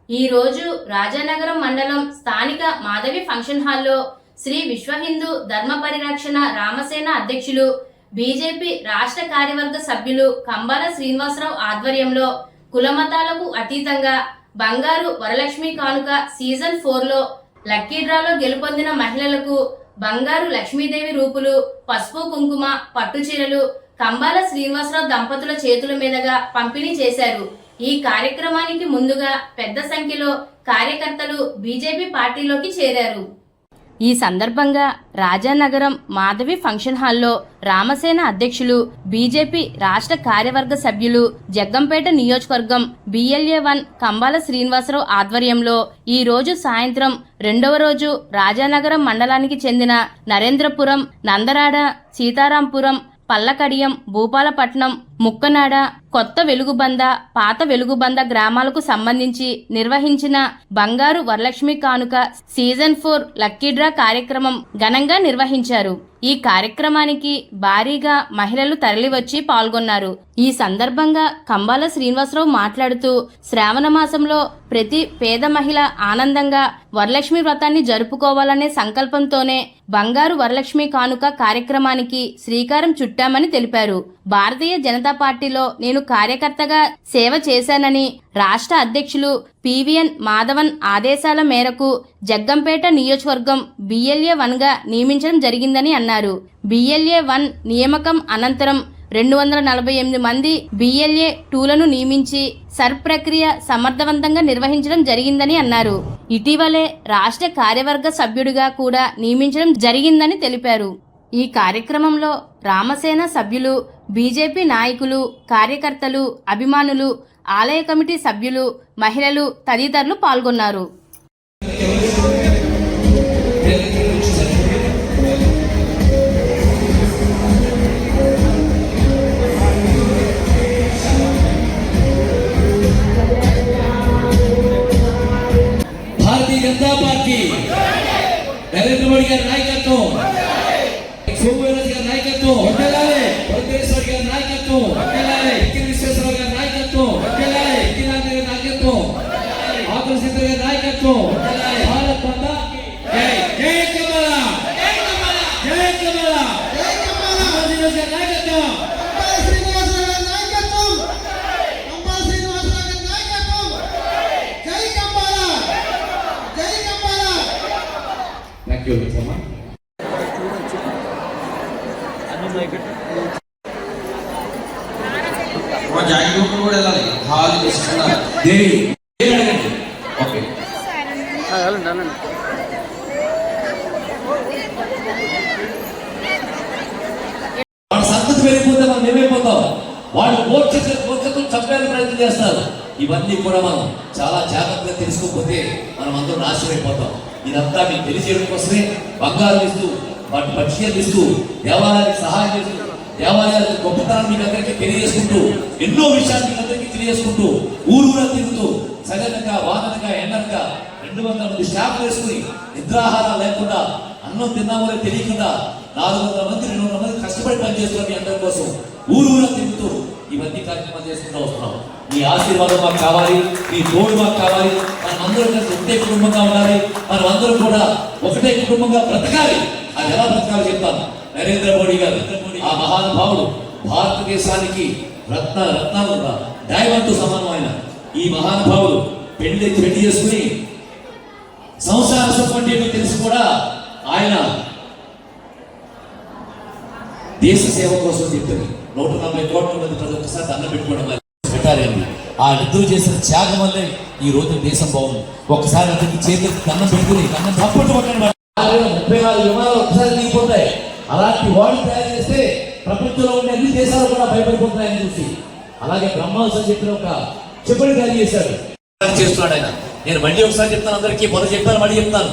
ఈ రోజు రాజానగరం మండలం స్థానిక మాధవి ఫంక్షన్ హాల్లో శ్రీ విశ్వ హిందూ ధర్మ పరిరక్షణ రామసేన అధ్యక్షులు బీజేపీ రాష్ట్ర కార్యవర్గ సభ్యులు కంబాల శ్రీనివాసరావు ఆధ్వర్యంలో కులమతాలకు అతీతంగా బంగారు వరలక్ష్మి కానుక సీజన్ 4లో లక్కీ డ్రాలో గెలుపొందిన మహిళలకు బంగారు లక్ష్మీదేవి రూపులు, పసుపు కుంకుమ, పట్టు చీరలు కంబాల శ్రీనివాసరావు దంపతుల చేతుల మీదుగా పంపిణీ చేశారు. ఈ కార్యక్రమానికి ముందుగా పెద్ద సంఖ్యలో కార్యకర్తలు బీజేపీ పార్టీలోకి చేరారు. ఈ సందర్భంగా రాజానగరం మాధవి ఫంక్షన్ హాల్లో రామసేన అధ్యక్షులు బీజేపీ రాష్ట్ర కార్యవర్గ సభ్యులు జగ్గంపేట నియోజకవర్గం BLA1 కంబాల శ్రీనివాసరావు ఆధ్వర్యంలో ఈ రోజు సాయంత్రం రెండవ రోజు రాజానగరం మండలానికి చెందిన నరేంద్రపురం, నందరాడ, సీతారాంపురం, పల్లకడియం, భూపాలపట్నం, ముక్కనాడ, కొత్త వెలుగుబంద, పాత వెలుగుబంద గ్రామాలకు సంబంధించి నిర్వహించిన బంగారు వరలక్ష్మి కానుక సీజన్ 4 లక్కీ డ్రా కార్యక్రమం ఘనంగా నిర్వహించారు. ఈ కార్యక్రమానికి భారీగా మహిళలు తరలివచ్చి పాల్గొన్నారు. ఈ సందర్భంగా కంబాల శ్రీనివాసరావు మాట్లాడుతూ శ్రావణ మాసంలో ప్రతి పేద మహిళ ఆనందంగా వరలక్ష్మి వ్రతాన్ని జరుపుకోవాలనే సంకల్పంతోనే బంగారు వరలక్ష్మి కానుక కార్యక్రమానికి శ్రీకారం చుట్టామని తెలిపారు. భారతీయ జనతా పార్టీలో నేను కార్యకర్తగా సేవ చేశానని, రాష్ట్ర అధ్యక్షులు PVN మాధవన్ ఆదేశాల మేరకు జగ్గంపేట నియోజకవర్గం BLA1గా నియమించడం జరిగిందని అన్నారు. BLA1 నియామకం అనంతరం 248 మంది BLA2లను నియమించి సర్ ప్రక్రియ సమర్థవంతంగా నిర్వహించడం జరిగిందని అన్నారు. ఇటీవలే రాష్ట్ర కార్యవర్గ సభ్యుడిగా కూడా నియమించడం జరిగిందని తెలిపారు. ఈ కార్యక్రమంలో రామసేన సభ్యులు, బీజేపీ నాయకులు, కార్యకర్తలు, అభిమానులు, ఆలయ కమిటీ సభ్యులు, మహిళలు తదితరులు పాల్గొన్నారు. భారతీయ జనతా పార్టీ నరేంద్ర మోడీ గారి నాయకత్వం, సోమవీరాజు గారి నాయకత్వం, వెంకటేశ్వర గారి నాయకత్వం, విశ్వేశ్వర గారి నాయకత్వం, కిరాణ్ గారి నాయకత్వం, ఆకుల సీత గారి నాయకత్వం, భారత్ మాతా జై జై కమల జై కమల గారి నాయకత్వం. Thank you so much. జాగ్రత్త కూడా వెళ్ళాలి. హాల్ తీసుకున్నారు. ఓకే వాడు సంతతి వెళ్ళిపోతే మనం ఏమైపోతాం? వాడు కోర్చతో చంపేయాలని ప్రయత్నం చేస్తారు. ఇవన్నీ కూడా మనం చాలా జాగ్రత్తగా తెలుసుకోకపోతే మనం అందరూ నాశనం అయిపోతాం. ఇదంతా మీకు తెలియజేయడం కోసమే బంగారం ఇస్తూ, వాటి పక్షియలు ఇస్తూ, దేవాలయానికి సహాయం చేస్తూ, దేవాలయాలకు గొప్పతనాన్ని మీకు అందరికీ తెలియజేసుకుంటూ, ఎన్నో విషయాలు మీకు అందరికీ తెలియజేసుకుంటూ, ఊరూరా తిరుగుతూ, సగనక వాదనక ఎండనక 200 మంది స్టాఫ్ వేసుకుని నిద్రాహారాలు లేకుండా, అన్నం తిన్నామో తెలియకుండా 400 మంది 200 మంది కష్టపడి పనిచేస్తున్నాం మీ అందరి కోసం. ఊరూరా తిరుగుతూ ఇవన్నీ కార్యక్రమాలు చేసుకుంటూ వస్తున్నాం. మీ ఆశీర్వాదం మాకు కావాలి, మీ తోడు మాకు కావాలి. మనం అందరం కలిసి ఒకటే కుటుంబంగా ఉండాలి. మనం అందరం కూడా ఒకటే కుటుంబంగా బ్రతకాలి. అది ఎలా బ్రతకాలి చెప్తాను. నరేంద్ర మోడీ గారు, ఆ మహానుభావుడు, భారతదేశానికి రత్నాలు డైమండ్ సమానం ఆయన. ఈ మహానుభావుడు పెళ్లి చేసుకుని సంసార సుఖం ఏంటో తెలిసి కూడా ఆయన దేశ సేవ కోసం చెప్తుంది. 140 కోట్ల మంది ప్రతి ఒక్కసారి దండం పెట్టుకోవడం పెట్టారండి. ఆ ఇద్దరు చేసిన త్యాగం వల్లే ఈ రోజు దేశం బాగుంది. ఒక్కసారి అతనికి చేతులకు దండం పెట్టుకుని దండం తప్పట్టు పక్కన 34 విమానాలు ఒకసారి దిగిపోతాయి. అలాంటి వాడు తయారు చేస్తే ప్రపంచంలో ఉండే అన్ని దేశాలు కూడా భయపడిపోతున్నాయని చూసి, అలాగే బ్రహ్మాంసం చెప్పిన ఒక చెప్పడి తయారు చేశాడు, చేస్తున్నాడు ఆయన. నేను మళ్ళీ ఒకసారి చెప్తాను, అందరికీ మొదలు చెప్పాను, మళ్ళీ చెప్తాను.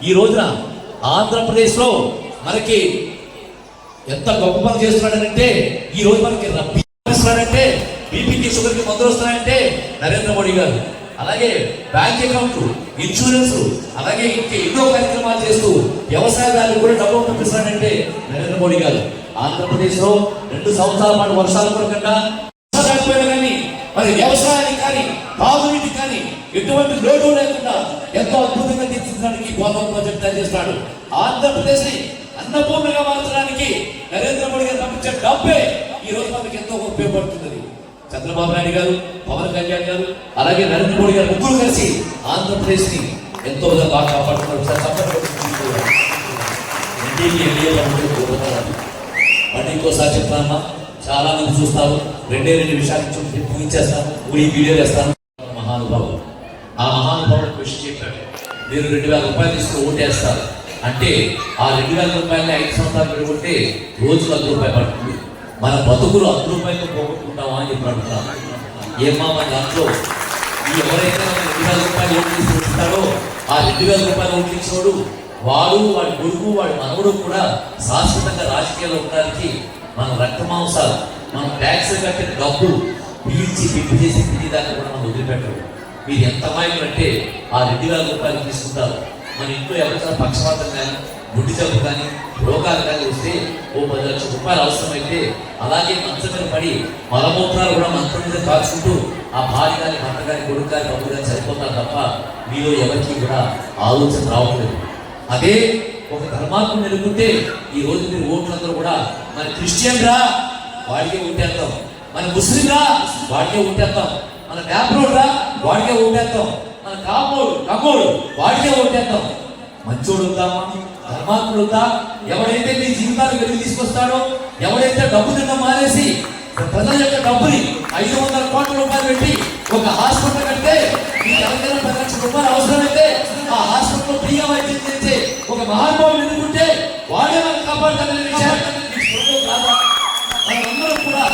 ఈ రోజున ఆంధ్రప్రదేశ్లో మనకి ఎంత గొప్ప పని చేస్తున్నాడంటే, ఈ రోజు మనకి ఇస్తున్నాడంటే, బీపీకి షుగర్కి మందులు వస్తున్నాయంటే నరేంద్ర మోడీ గారు. అలాగే బ్యాంక్ అకౌంట్, ఇన్సూరెన్స్, అలాగే ఇంకా ఎన్నో కార్యక్రమాలు చేస్తూ వ్యవసాయదారులు కూడా డబ్బు పంపిస్తున్నాడంటే నరేంద్ర మోడీ గారు. ఆంధ్రప్రదేశ్లో 2 సంవత్సరాల పాటు వర్షాలు కురకుండా కానీ మరి వ్యవసాయానికి కానీ తాగునీటికి కానీ ఎటువంటి లోటు లేకుండా ఎంతో అద్భుతంగా తీర్చిదిద్దడానికి పోలవరం ప్రాజెక్ట్ తయారు చేస్తాడు. ఆంధ్రప్రదేశ్ ని అన్నపూర్ణగా మార్చడానికి నరేంద్ర మోడీ గారు పంపించే డబ్బే ఈ రోజు మనకి ఎంతో ఉపయోగపడుతుంది. చంద్రబాబు నాయుడు గారు, పవన్ కళ్యాణ్ గారు, అలాగే నరేంద్ర మోడీ గారు ముగ్గురు కలిసి ఆంధ్రప్రదేశ్ ని ఎంతో బాగా కాపాడుతున్నారు. మళ్ళీ ఇంకోసారి చెప్తానమ్మా, చాలా మంది చూస్తారు, రెండే విషయాలు ముగించేస్తాను, ఈ వీడియో వేస్తాను. మహానుభావులు, ఆ మహానుభావుడు క్వశ్చన్ చెప్పాడు, మీరు 2000 రూపాయలు తీసుకుని ఓటేస్తారు అంటే ఆ 2000 రూపాయలని 5 సంవత్సరాలు పెట్టుకుంటే రోజుకు 100 రూపాయలు పడుతుంది. మన బతుకులు 100 రూపాయలతో పోగొట్టుకుంటామా అని చెప్పి అడుగుతాను. ఏమా మన దాంట్లో ఎవరైతే 2000 రూపాయలు ఓట్లు తీసుకుంటాడో ఆ 2000 రూపాయలు ఓట్లు ఇచ్చినోడు వాడు, వాడి కొడుకు, వాడి మనవడు కూడా శాశ్వతంగా రాజకీయాల్లో ఉండడానికి మన రక్త మాంసాలు, మన ట్యాక్స్ కట్టిన డబ్బు పీల్చి పిప్పి చేసి తినేదాకా కూడా మనం వదిలిపెట్టరు. మీరు ఎంత మాయలు అంటే ఆ 2000 రూపాయలు తీసుకుంటారు. మన ఇంట్లో ఎవరికైనా పక్షపాతం కానీ, గుండె జబ్బు కానీ, రోగాలు కానీ వస్తే ఓ 10 లక్షల రూపాయలు అవసరమైతే అలాగే మంచం మీద పడి మలమూత్రాలు కూడా మంచం మీద కాల్చుకుంటూ ఆ భార్య కానీ, భర్త కానీ, కొడుకు కానీ, తమ్ముడు కానీ సరిపోతారు తప్ప మీలో ఎవరికి కూడా ఆలోచన రావట్లేదు. అదే ఒక ధర్మాత్మను ఎదుర్కొంటే ఈ రోజు మీరు ఓట్లందరూ కూడా మన క్రిస్టియన్ రా వాడికే ఓటేద్దాం, మన ముస్లిం రా వాడికే ఓటేద్దాం, మన నేపరోడ్ రా వాడికే ఓటేద్దాం, మన కమ్మోడు వాడికే ఓటేద్దాం. మంచోడు వద్దామా, ధర్మాత్ముడు వద్దా? ఎవడైతే మీ జీవితాలు వెలుగు తీసుకొస్తాడో, ఎవడైతే డబ్బు తినడం మానేసి ప్రజల యొక్క డబ్బుని 500 కోట్ల రూపాయలు పెట్టి ఒక హాస్పిటల్ కడితే మీకు ఎవరికైనా 10 లక్షల రూపాయలు అవసరమైతే ఆ హాస్పిటల్ ఫ్రీగా వైద్యం చేసే ఒక మహానుభావులు ఎదుర్కొంటే వాడే మనకు కాపాడుతారనే విషయాన్ని మనందరం కూడా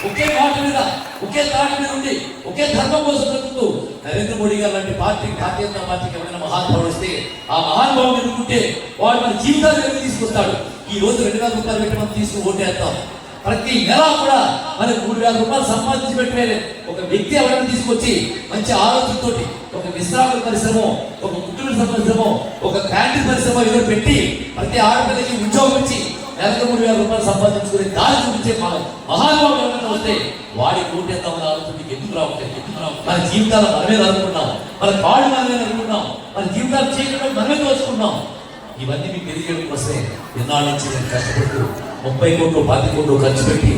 ఒకే మాట మీద, ఒకే తాటి మీద ఉండి ఒకే ధర్మం కోసం బ్రతుకుతూ నరేంద్ర మోడీ గారు లాంటి భారతీయ జనతా పార్టీకి ఎవరైనా మహానుభావుడు వస్తే ఆ మహానుభావులు ఎదుర్కొంటే వాడు మన జీవితాలు వెలుగు తీసుకొస్తాడు. ఈ రోజు 2000 రూపాయలు పెట్టి మనం తీసుకుని ఓటేస్తాం. ప్రతి నెల కూడా మనకు 3000 రూపాయలు సంపాదించి పెట్టే ఒక వ్యక్తి ఎవరైనా తీసుకొచ్చి మంచి ఆలోచనతో ఒక విశ్రామ పరిశ్రమ, ఒక కుటుంబ పరిశ్రమ, ఒక క్యాంటీన్ పరిశ్రమ ఏదో పెట్టి ప్రతి ఆడపిల్లకి ఉద్యోగం ఇచ్చి నెలకు 3000 రూపాయలు సంపాదించుకునే దారి చూపించే మహానుభావులు ఎవరైనా వస్తే వాడి ఓటేద్దామని ఆలోచన ఎందుకు రావట్లేదు? మన జీవితాలు మనమే అనుకున్నాం, మన కాళ్ళు మనమే అనుకున్నాం, మన జీవితాలు చేయకుండా మనమే దోచుకున్నాం. ఇవన్నీ మీకు తెలియజేయడం కోసమే ఎన్నాళ్ళ నుంచి నేను కష్టపడుతూ 30 కోట్లు 20 కోట్లు ఖర్చు పెట్టి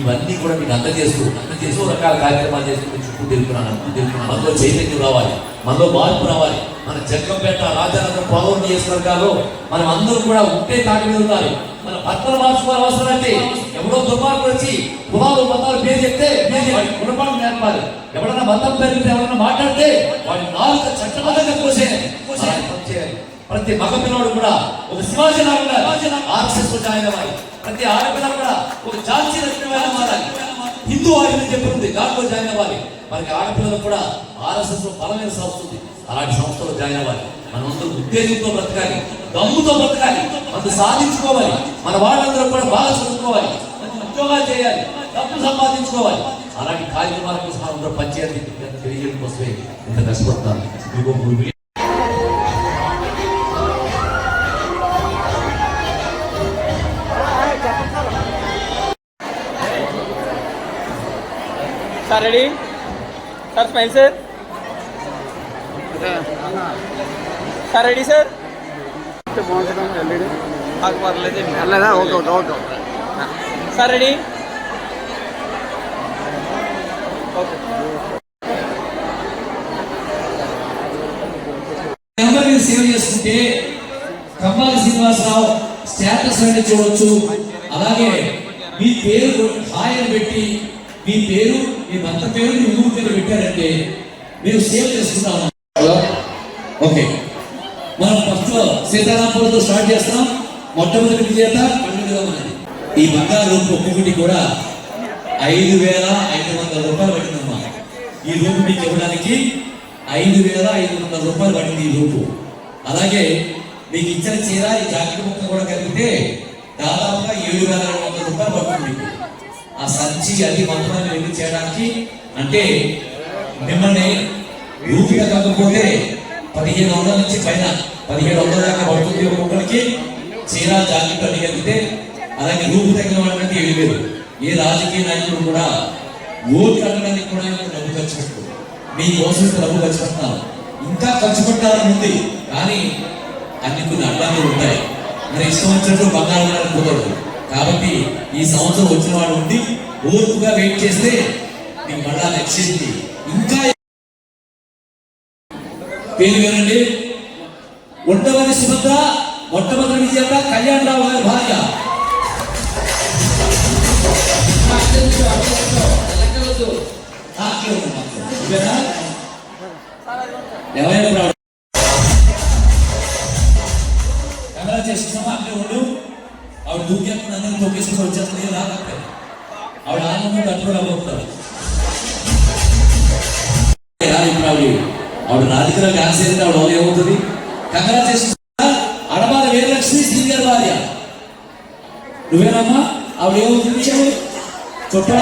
ఇవన్నీ కూడా మీకు అందజేస్తూ రకాల కార్యక్రమాలు చేసుకుని చుట్టూ తిరుగుతున్నాను. మనలో చైతన్యం రావాలి, మనలో మార్పు రావాలి. మన జగ్గంపేట, రాజానగరం, పోలవరం నియోజకవర్గాల్లో మనం అందరూ కూడా ఉంటే తాటి మీద ఉండాలి. మన భర్తలు మార్చుకోవాలి. అవసరమైతే ఎవరో దుర్మార్గులు వచ్చి కులాలు మతాలు పేరు చెప్తే వాడి గుణపాఠం నేర్పాలి. ఎవరైనా మతం పేరు ఎవరైనా మాట్లాడితే వాడి నాలుగు చట్టబద్ధంగా కోసేయాలి. ప్రతి మగ పిల్లవాడు కూడా ఒక శివాజీ ఆర్ఎస్ఎస్ జాయిన్ అవ్వాలి. ప్రతి ఆడపిల్ల కూడా ఒక ఝాన్సీ లక్ష్మీబాయి మారాలి. హిందూ ఆర్మీ చెప్పింది దాంట్లో జాయిన్ అవ్వాలి. మనకి ఆడపిల్లలు కూడా ఆర్ఎస్ఎస్ లో బలమైన సంస్థ ఉంది, అలాంటి సంస్థలో జాయిన్ అవ్వాలి. మనమందరూ ఉత్తేజంతో బ్రతకాలి, దమ్ముతో బ్రతకాలి, మనం సాధించుకోవాలి. మన వాళ్ళందరూ కూడా బాగా చదువుకోవాలి, ఉద్యోగాలు చేయాలి, డబ్బు సంపాదించుకోవాలి. అలాంటి కార్యక్రమాల కోసం మనం అందరూ పనిచేయాలి. తెలియజేయడం కోసమే ఇంత కష్టపడతాను. Sir ready sir, smile sir. Sir ready sir. మాకు పర్లేదు. Okay sir ready. ఓకే ఎవరిని సేవ్ చేసుకుంటే కమ్మాలి శ్రీనివాసరావు స్టేటస్ అంటే చూడొచ్చు. అలాగే మీ పేరు హాయ్ అని పెట్టి మీ పేరు, మీ భర్త పేరు, మీ ఊరు పేరు పెట్టారంటే మీరు సేవ్ చేసుకుంటాము. ఓకే, మనం ఫస్ట్ సీతారాంపురంతో స్టార్ట్ చేస్తాం. మొట్టమొదటి విజేత పండుగ. ఈ బంగారు రూపు ఒక్కొక్కటి కూడా 5500 రూపాయలు పట్టిందమ్మా. ఈ రూపు మీకు ఇవ్వడానికి 5500 రూపాయలు పట్టింది ఈ రూపు. అలాగే మీకు ఇచ్చిన చీర, ఈ జాకెట్ ముక్క కూడా కలిపితే దాదాపుగా 7200 రూపాయలు పడుతుంది మీకు. ఆ సంచి అది మొత్తం వెళ్ళి చేయడానికి అంటే మిమ్మల్ని రూపుగా కాకపోతే 1500 నుంచి పైన 1700 దాకా పడుతుంది ఒక్కొక్కరికి. చీర, జాకెట్ అని కలిపితే అలాగే రూపు తగ్గిన వాళ్ళంటే 7000. ఏ రాజకీయ నాయకుడు కూడా ఓట్లు అడగడానికి కూడా డబ్బు ఖర్చు పెట్టు. మీ కోసం డబ్బు ఖర్చు పెడతాను, ఇంకా ఖర్చు పెట్టాలని ఉంది, కానీ అన్ని కొన్ని అడ్డాలు ఉంటాయి. మరి ఇష్టం వచ్చినట్టు బంగారం కుదరదు. కాబట్టి ఈ సంవత్సరం వచ్చిన వాడు ఉండి ఓర్పుగా వెయిట్ చేస్తే మీకు మళ్ళా లక్ష్యంది ఇంకా పేరు వేరండి. ఒంటవని సుభద్ర మొట్టమొదటి విజేత కళ్యాణరావు గారి భార్య. ఎవరైనా కెమెరా చేస్తున్నామా అక్కడే ఉండు. ఆవిడ దూకేస్తున్న అందరూ తొక్కేసుకుని వచ్చేస్తుంది రాకపోతే ఆవిడ ఆనందం తట్టుకోలేకపోతారు. ఇప్పుడు ఆవిడ రాధికరా డాన్స్ అయితే ఆవిడ ఏమవుతుంది? కెమెరా చేస్తున్నా అడబాల వీరలక్ష్మి శ్రీగారి భార్య. నువ్వేనమ్మా? ఆవిడ ఏమవుతుంది? చుట్టా